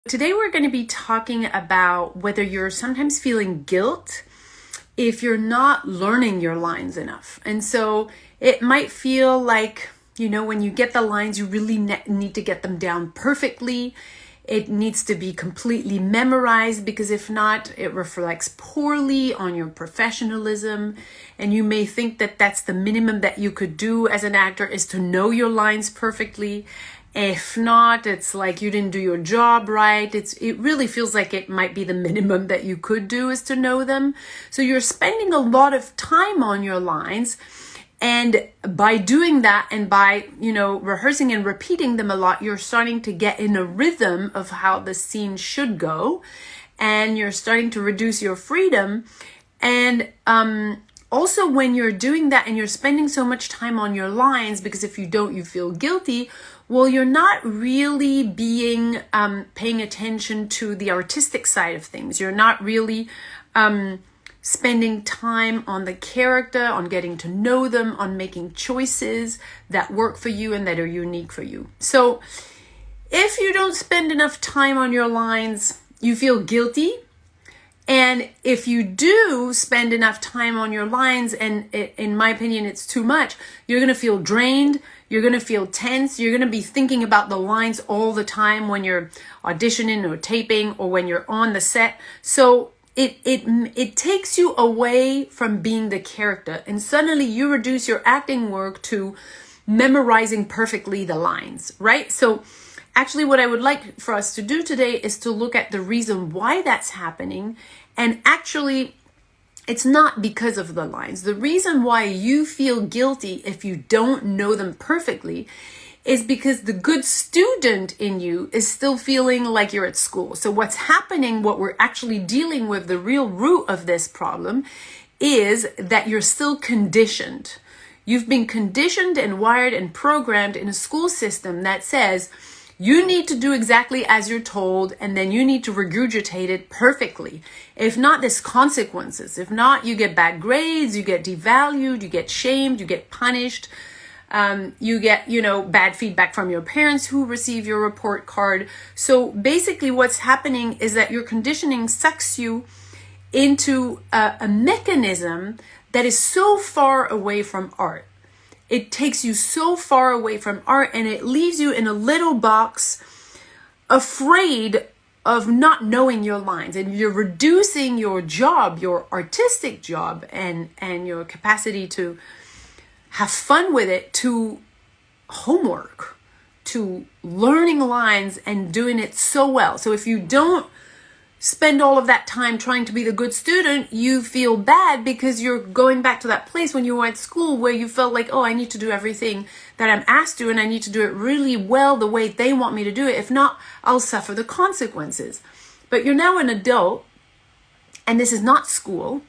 Today we're going to be talking about whether you're sometimes feeling guilt if you're not learning your lines enough. And so it might feel like, when you get the lines, you really need to get them down perfectly. It needs to be completely memorized, because if not, it reflects poorly on your professionalism. And you may think that that's the minimum that you could do as an actor, is to know your lines perfectly. If not, it's like you didn't do your job right. It really feels like it might be the minimum that you could do, is to know them. So you're spending a lot of time on your lines. And by doing that and by, rehearsing and repeating them a lot, you're starting to get in a rhythm of how the scene should go. And you're starting to reduce your freedom. And also when you're doing that and you're spending so much time on your lines, because if you don't, you feel guilty. Well, you're not really paying attention to the artistic side of things. You're not really spending time on the character, on getting to know them, on making choices that work for you and that are unique for you. So if you don't spend enough time on your lines, you feel guilty. And if you do spend enough time on your lines, and in my opinion, it's too much, you're going to feel drained. You're going to feel tense. You're going to be thinking about the lines all the time when you're auditioning or taping or when you're on the set. So it takes you away from being the character, and suddenly you reduce your acting work to memorizing perfectly the lines, right? So actually what I would like for us to do today is to look at the reason why that's happening. And actually, it's not because of the lines. The reason why you feel guilty if you don't know them perfectly is because the good student in you is still feeling like you're at school. So what's happening, what we're actually dealing with, the real root of this problem, is that you're still conditioned. You've been conditioned and wired and programmed in a school system that says you need to do exactly as you're told, and then you need to regurgitate it perfectly. If not, there's consequences. If not, you get bad grades, you get devalued, you get shamed, you get punished. You get, bad feedback from your parents who receive your report card. So basically what's happening is that your conditioning sucks you into a mechanism that is so far away from art. It takes you so far away from art, and it leaves you in a little box, afraid of not knowing your lines. And you're reducing your job, your artistic job, and your capacity to have fun with it, to homework, to learning lines and doing it so well. So if you don't spend all of that time trying to be the good student, you feel bad because you're going back to that place when you were at school where you felt like, oh, I need to do everything that I'm asked to, and I need to do it really well the way they want me to do it. If not, I'll suffer the consequences. But you're now an adult, and this is not school,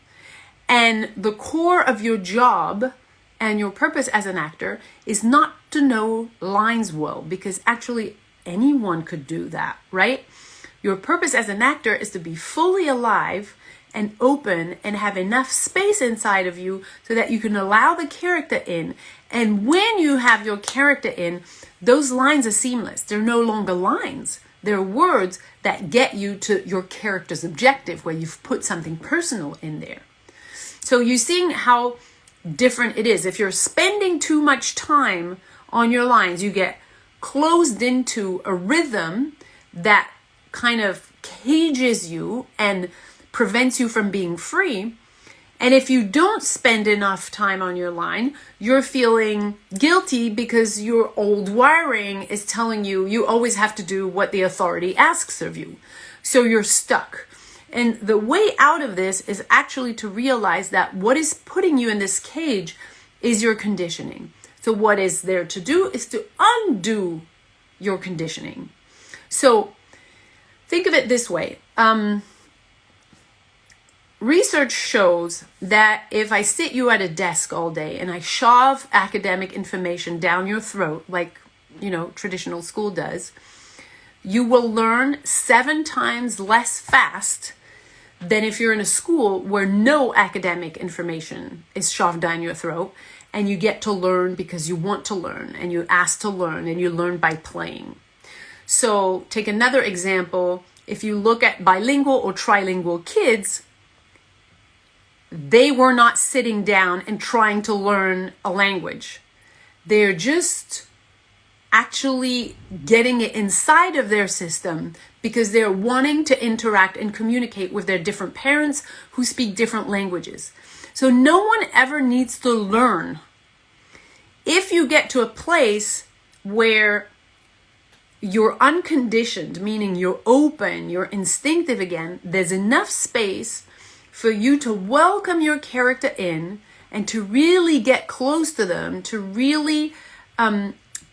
and the core of your job and your purpose as an actor is not to know lines well, because actually anyone could do that, right? Your purpose as an actor is to be fully alive and open and have enough space inside of you so that you can allow the character in. And when you have your character in, those lines are seamless. They're no longer lines. They're words that get you to your character's objective, where you've put something personal in there. So you're seeing how different it is. If you're spending too much time on your lines, you get closed into a rhythm that kind of cages you and prevents you from being free. And if you don't spend enough time on your line, you're feeling guilty because your old wiring is telling you you always have to do what the authority asks of you. So you're stuck. And the way out of this is actually to realize that what is putting you in this cage is your conditioning. So what is there to do is to undo your conditioning. So think of it this way. Research shows that if I sit you at a desk all day and I shove academic information down your throat, like, traditional school does, you will learn 7 times less fast than if you're in a school where no academic information is shoved down your throat, and you get to learn because you want to learn, and you ask to learn, and you learn by playing. So take another example. If you look at bilingual or trilingual kids, they were not sitting down and trying to learn a language. They're just actually getting it inside of their system because they're wanting to interact and communicate with their different parents who speak different languages. So no one ever needs to learn. If you get to a place where you're unconditioned, meaning you're open, you're instinctive again, there's enough space for you to welcome your character in and to really get close to them, to really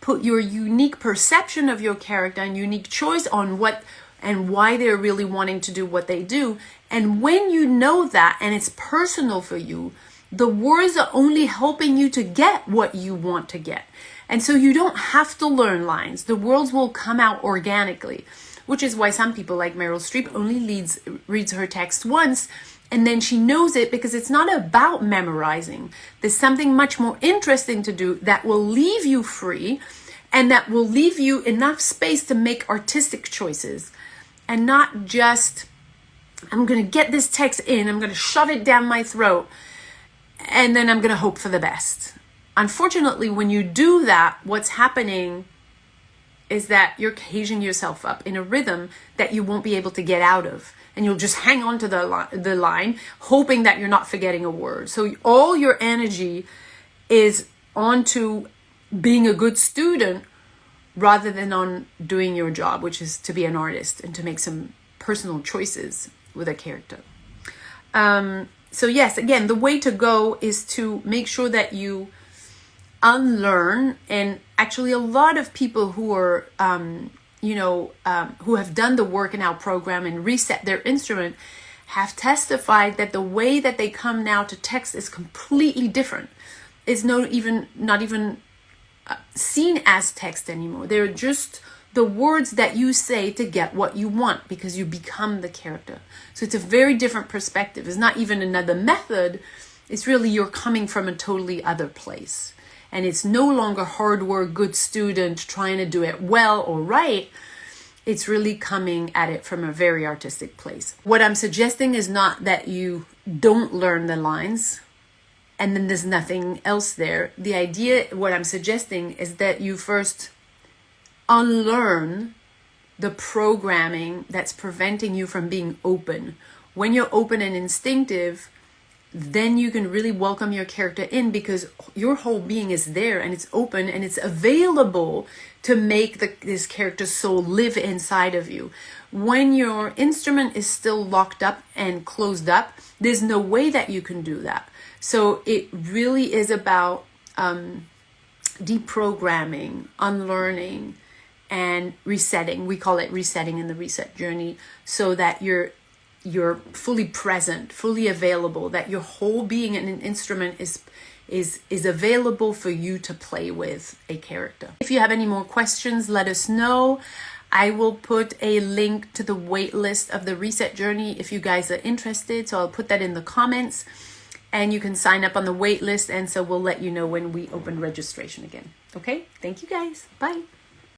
put your unique perception of your character and unique choice on what and why they're really wanting to do what they do. And when you know that and it's personal for you, the words are only helping you to get what you want to get. And so you don't have to learn lines. The words will come out organically, which is why some people like Meryl Streep only reads her text once and then she knows it, because it's not about memorizing. There's something much more interesting to do that will leave you free and that will leave you enough space to make artistic choices and not just, I'm going to get this text in, I'm going to shove it down my throat, and then I'm going to hope for the best. Unfortunately, when you do that, what's happening is that you're caging yourself up in a rhythm that you won't be able to get out of. And you'll just hang on to the line, hoping that you're not forgetting a word. So all your energy is onto being a good student rather than on doing your job, which is to be an artist and to make some personal choices with a character. So yes, again, the way to go is to make sure that you unlearn. And actually a lot of people who are who have done the work in our program and reset their instrument have testified that the way that they come now to text is completely different. It's not even seen as text anymore. They're just the words that you say to get what you want, because you become the character. So it's a very different perspective. It's not even another method. It's really you're coming from a totally other place. And it's no longer hard work, good student, trying to do it well or right. It's really coming at it from a very artistic place. What I'm suggesting is not that you don't learn the lines and then there's nothing else there. The idea, what I'm suggesting, is that you first unlearn the programming that's preventing you from being open. When you're open and instinctive, then you can really welcome your character in, because your whole being is there and it's open and it's available to make this character soul live inside of you. When your instrument is still locked up and closed up, there's no way that you can do that. So it really is about deprogramming, unlearning, and resetting. We call it resetting in the reset journey, so that you're fully present, fully available, that your whole being in an instrument is available for you to play with a character. If you have any more questions, let us know. I will put a link to the wait list of the reset journey if you guys are interested. So I'll put that in the comments and you can sign up on the wait list. And so we'll let you know when we open registration again. Okay, thank you guys. Bye.